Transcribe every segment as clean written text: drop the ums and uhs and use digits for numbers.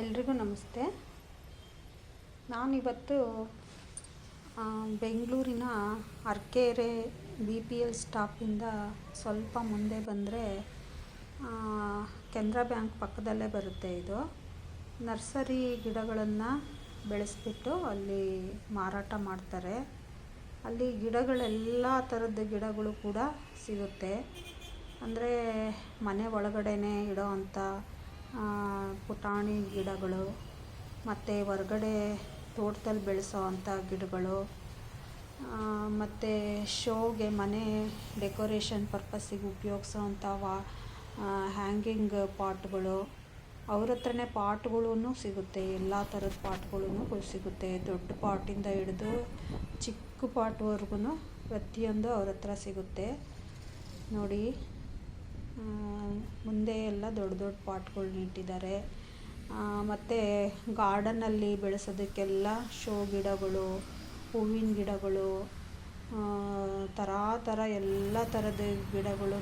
ಎಲ್ರಿಗೂ ನಮಸ್ತೆ. ನಾನಿವತ್ತು ಬೆಂಗಳೂರಿನ ಅರಕೆರೆ BPL ಸ್ಟಾಪಿಂದ ಸ್ವಲ್ಪ ಮುಂದೆ ಬಂದರೆ ಕೆನರಾ ಬ್ಯಾಂಕ್ ಪಕ್ಕದಲ್ಲೇ ಬರುತ್ತೆ. ಇದು ನರ್ಸರಿ ಗಿಡಗಳನ್ನು ಬೆಳೆಸ್ಬಿಟ್ಟು ಅಲ್ಲಿ ಮಾರಾಟ ಮಾಡ್ತಾರೆ. ಅಲ್ಲಿ ಗಿಡಗಳೆಲ್ಲ ಥರದ ಗಿಡಗಳು ಕೂಡ ಸಿಗುತ್ತೆ. ಅಂದರೆ ಮನೆ ಒಳಗಡೆನೇ ಇಡೋ ಅಂಥ ಪುಟಾಣಿ ಗಿಡಗಳು ಮತ್ತು ಹೊರಗಡೆ ತೋಟದಲ್ಲಿ ಬೆಳೆಸೋ ಅಂಥ ಗಿಡಗಳು ಮತ್ತು ಶೋಗೆ ಮನೆ ಡೆಕೋರೇಷನ್ ಪರ್ಪಸ್ಸಿಗೆ ಉಪಯೋಗಿಸೋ ಅಂಥ ಹ್ಯಾಂಗಿಂಗ್ ಪಾಟ್ಗಳು. ಅವ್ರ ಹತ್ರನೇ ಪಾಟ್ಗಳೂ ಸಿಗುತ್ತೆ, ಎಲ್ಲ ಥರದ ಪಾಟ್ಗಳೂ ಸಿಗುತ್ತೆ. ದೊಡ್ಡ ಪಾಟಿಂದ ಹಿಡಿದು ಚಿಕ್ಕ ಪಾಟ್ವರೆಗೂ ಪ್ರತಿಯೊಂದು ಅವ್ರ ಹತ್ರ ಸಿಗುತ್ತೆ. ನೋಡಿ, ಮುಂದೆ ಎಲ್ಲ ದೊಡ್ಡ ದೊಡ್ಡ ಪಾಟ್ಗಳನ್ನ ಇಟ್ಟಿದ್ದಾರೆ. ಮತ್ತು ಗಾರ್ಡನ್ನಲ್ಲಿ ಬೆಳೆಸೋದಕ್ಕೆಲ್ಲ ಶೋ ಗಿಡಗಳು, ಹೂವಿನ ಗಿಡಗಳು, ಥರ ಎಲ್ಲ ಥರದ ಗಿಡಗಳೂ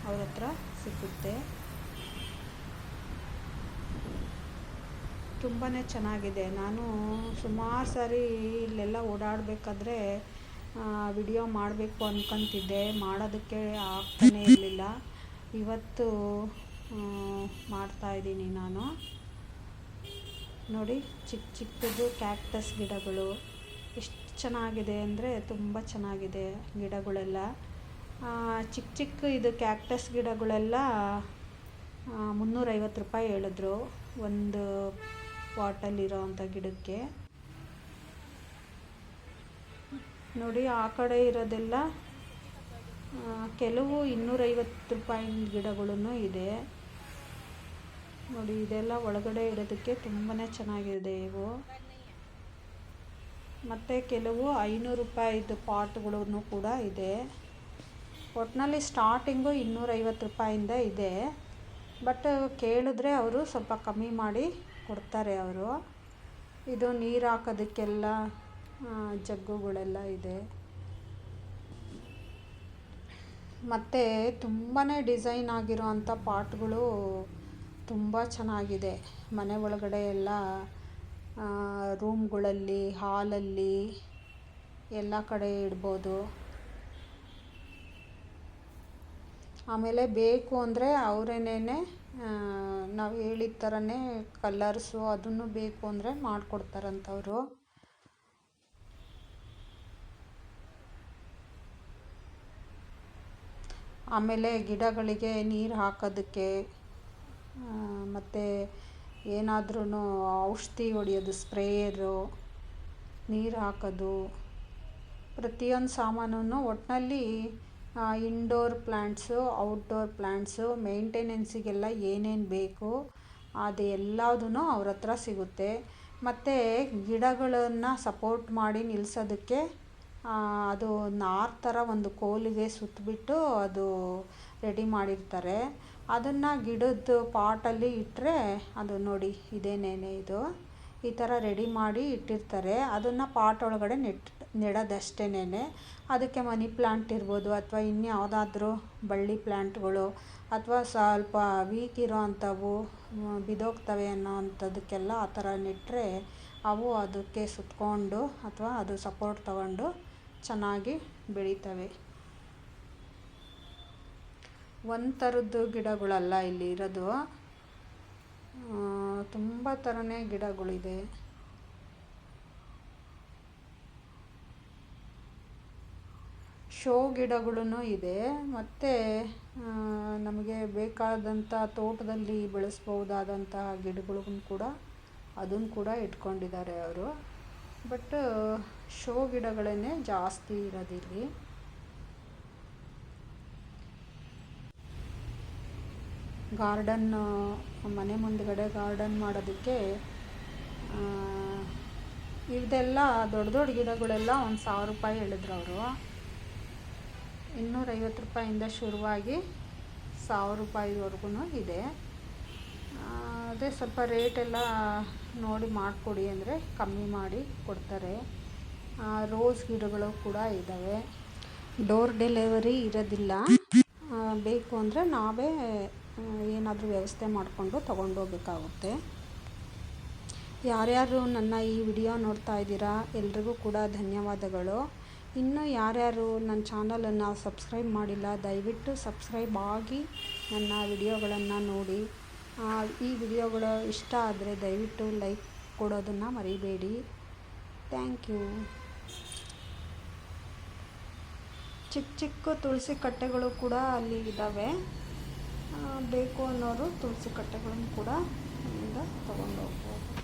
ಅವ್ರ ಹತ್ರ ಸಿಗುತ್ತೆ. ತುಂಬಾ ಚೆನ್ನಾಗಿದೆ. ನಾನು ಸುಮಾರು ಸಾರಿ ಇಲ್ಲೆಲ್ಲ ಓಡಾಡಬೇಕಾದ್ರೆ ವಿಡಿಯೋ ಮಾಡಬೇಕು ಅಂದ್ಕೊತಿದ್ದೆ, ಮಾಡೋದಕ್ಕೆ ಆಗ್ತಾನೇ ಇರಲಿಲ್ಲ. ಇವತ್ತು ಮಾಡ್ತಾಯಿದ್ದೀನಿ ನಾನು. ನೋಡಿ, ಚಿಕ್ಕದು ಕ್ಯಾಕ್ಟಸ್ ಗಿಡಗಳು ಎಷ್ಟು ಚೆನ್ನಾಗಿದೆ ಅಂದರೆ ತುಂಬ ಚೆನ್ನಾಗಿದೆ ಗಿಡಗಳೆಲ್ಲ. ಚಿಕ್ಕ ಇದು ಕ್ಯಾಕ್ಟಸ್ ಗಿಡಗಳೆಲ್ಲ 350 ರೂಪಾಯಿ ಹೇಳಿದ್ರು ಒಂದು ಪಾಟಲ್ಲಿರೋ ಅಂಥ ಗಿಡಕ್ಕೆ. ನೋಡಿ, ಆ ಕಡೆ ಇರೋದೆಲ್ಲ ಕೆಲವು 250 ರೂಪಾಯಿ ಗಿಡಗಳೂ ಇದೆ. ನೋಡಿ, ಇದೆಲ್ಲ ಒಳಗಡೆ ಇಡೋದಕ್ಕೆ ತುಂಬಾ ಚೆನ್ನಾಗಿದೆ ಇವು. ಮತ್ತು ಕೆಲವು 500 ರೂಪಾಯಿದು ಪಾಟ್ಗಳೂ ಕೂಡ ಇದೆ. ಒಟ್ಟಿನಲ್ಲಿ ಸ್ಟಾರ್ಟಿಂಗು 250 ರೂಪಾಯಿಂದ ಇದೆ. ಬಟ್ ಕೇಳಿದ್ರೆ ಅವರು ಸ್ವಲ್ಪ ಕಮ್ಮಿ ಮಾಡಿ ಕೊಡ್ತಾರೆ ಅವರು. ಇದು ನೀರು ಹಾಕೋದಕ್ಕೆಲ್ಲ ಜಗ್ಗುಗಳೆಲ್ಲ ಇದೆ. ಮತ್ತು ತುಂಬಾ ಡಿಸೈನ್ ಆಗಿರೋ ಅಂಥ ಪಾಟ್ಗಳು ತುಂಬ ಚೆನ್ನಾಗಿದೆ. ಮನೆ ಒಳಗಡೆ ಎಲ್ಲ ರೂಮ್ಗಳಲ್ಲಿ, ಹಾಲಲ್ಲಿ ಎಲ್ಲ ಕಡೆ ಇಡ್ಬೋದು. ಆಮೇಲೆ ಬೇಕು ಅಂದರೆ ಅವರೇನೇ ನಾವು ಹೇಳಿದ ಥರನೇ ಕಲರ್ಸು ಅದನ್ನು ಬೇಕು ಅಂದರೆ ಮಾಡಿಕೊಡ್ತಾರಂಥವ್ರು. ಆಮೇಲೆ ಗಿಡಗಳಿಗೆ ನೀರು ಹಾಕೋದಕ್ಕೆ ಮತ್ತು ಏನಾದ್ರೂ ಔಷಧಿ ಹೊಡೆಯೋದು, ಸ್ಪ್ರೇಯರು, ನೀರು ಹಾಕೋದು, ಪ್ರತಿಯೊಂದು ಸಾಮಾನು ಒಟ್ಟಿನಲ್ಲಿ ಇಂಡೋರ್ ಪ್ಲ್ಯಾಂಟ್ಸು, ಔಟ್ಡೋರ್ ಪ್ಲ್ಯಾಂಟ್ಸು ಮೇಂಟೆನೆನ್ಸಿಗೆಲ್ಲ ಏನೇನು ಬೇಕು ಅದು ಎಲ್ಲದೂ ಅವ್ರ ಹತ್ರ ಸಿಗುತ್ತೆ. ಮತ್ತು ಗಿಡಗಳನ್ನು ಸಪೋರ್ಟ್ ಮಾಡಿ ನಿಲ್ಲಿಸೋದಕ್ಕೆ ಅದು ನಾರು ಥರ ಒಂದು ಕೋಲಿಗೆ ಸುತ್ತಬಿಟ್ಟು ಅದು ರೆಡಿ ಮಾಡಿರ್ತಾರೆ. ಅದನ್ನು ಗಿಡದ ಪಾಟಲ್ಲಿ ಇಟ್ಟರೆ ಅದು ನೋಡಿ, ಇದೇನೇನೆ ಇದು ಈ ಥರ ರೆಡಿ ಮಾಡಿ ಇಟ್ಟಿರ್ತಾರೆ. ಅದನ್ನು ಪಾಟ್ ಒಳಗಡೆ ನೆಡೋದಷ್ಟೇನೆ. ಅದಕ್ಕೆ ಮನಿ ಪ್ಲ್ಯಾಂಟ್ ಇರ್ಬೋದು ಅಥವಾ ಇನ್ಯಾವುದಾದ್ರೂ ಬಳ್ಳಿ ಪ್ಲ್ಯಾಂಟ್ಗಳು ಅಥವಾ ಸ್ವಲ್ಪ ವೀಕ್ ಇರೋ ಅಂಥವು ಬಿದ್ದೋಗ್ತವೆ ಅನ್ನೋ ಅಂಥದಕ್ಕೆಲ್ಲ ಆ ಥರ ನೆಟ್ಟರೆ ಅವು ಅದಕ್ಕೆ ಸುತ್ತಕೊಂಡು ಅಥವಾ ಅದು ಸಪೋರ್ಟ್ ತಗೊಂಡು ಚೆನ್ನಾಗಿ ಬೆಳೀತವೆ. ಒಂದು ಥರದ್ದು ಗಿಡಗಳಲ್ಲ ಇಲ್ಲಿ ಇರೋದು, ತುಂಬ ಥರನೇ ಗಿಡಗಳಿದೆ. ಶೋ ಗಿಡಗಳೂ ಇದೆ. ಮತ್ತು ನಮಗೆ ಬೇಕಾದಂಥ ತೋಟದಲ್ಲಿ ಬೆಳೆಸ್ಬೋದಾದಂತಹ ಗಿಡಗಳನ್ನು ಕೂಡ ಅದನ್ನು ಕೂಡ ಇಟ್ಕೊಂಡಿದ್ದಾರೆ ಅವರು. ಬಟ್ ಶೋ ಗಿಡಗಳೇ ಜಾಸ್ತಿ ಇರೋದಿಲ್ಲಿ. ಗಾರ್ಡನ್ನು ಮನೆ ಮುಂದ್ಗಡೆ ಗಾರ್ಡನ್ ಮಾಡೋದಕ್ಕೆ ಇದೆಲ್ಲ ದೊಡ್ಡ ದೊಡ್ಡ ಗಿಡಗಳೆಲ್ಲ 1000 ರೂಪಾಯಿ ಹೇಳಿದ್ರು ಅವರು. 250 ರೂಪಾಯಿಂದ ಶುರುವಾಗಿ 1000 ರೂಪಾಯಿವರೆಗೂ ಇದೆ. ಅದೇ ಸ್ವಲ್ಪ ರೇಟೆಲ್ಲ ನೋಡಿ ಮಾಡಿಕೊಡಿ ಅಂದರೆ ಕಮ್ಮಿ ಮಾಡಿ ಕೊಡ್ತಾರೆ. ರೋಸ್ ಗಿಡಗಳು ಕೂಡ ಇದ್ದಾವೆ. ಡೋರ್ ಡೆಲಿವರಿ ಇರೋದಿಲ್ಲ. ಬೇಕು ಅಂದರೆ ನಾವೇ ಏನಾದರೂ ವ್ಯವಸ್ಥೆ ಮಾಡಿಕೊಂಡು ತೊಗೊಂಡೋಗ್ಬೇಕಾಗುತ್ತೆ. ಯಾರ್ಯಾರು ನನ್ನ ಈ ವಿಡಿಯೋ ನೋಡ್ತಾ ಇದ್ದೀರಾ ಎಲ್ರಿಗೂ ಕೂಡ ಧನ್ಯವಾದಗಳು. ಇನ್ನೂ ಯಾರ್ಯಾರು ನನ್ನ ಚಾನಲನ್ನು ಸಬ್ಸ್ಕ್ರೈಬ್ ಮಾಡಿಲ್ಲ ದಯವಿಟ್ಟು ಸಬ್ಸ್ಕ್ರೈಬ್ ಆಗಿ ನನ್ನ ವಿಡಿಯೋಗಳನ್ನು ನೋಡಿ. ಈ ವಿಡಿಯೋಗಳು ಇಷ್ಟ ಆದರೆ ದಯವಿಟ್ಟು ಲೈಕ್ ಕೊಡೋದನ್ನು ಮರಿಬೇಡಿ. Thank you. ಚಿಕ್ಕ ಚಿಕ್ಕ ತುಳಸಿ ಕಟ್ಟೆಗಳು ಕೂಡ ಅಲ್ಲಿ ಇದ್ದಾವೆ. ಬೇಕು ಅನ್ನೋರು ತುಳಸಿ ಕಟ್ಟೆಗಳನ್ನು ಕೂಡ ಇಲ್ಲಿಂದ ತೊಗೊಂಡು ಹೋಗ್ಬೋದು.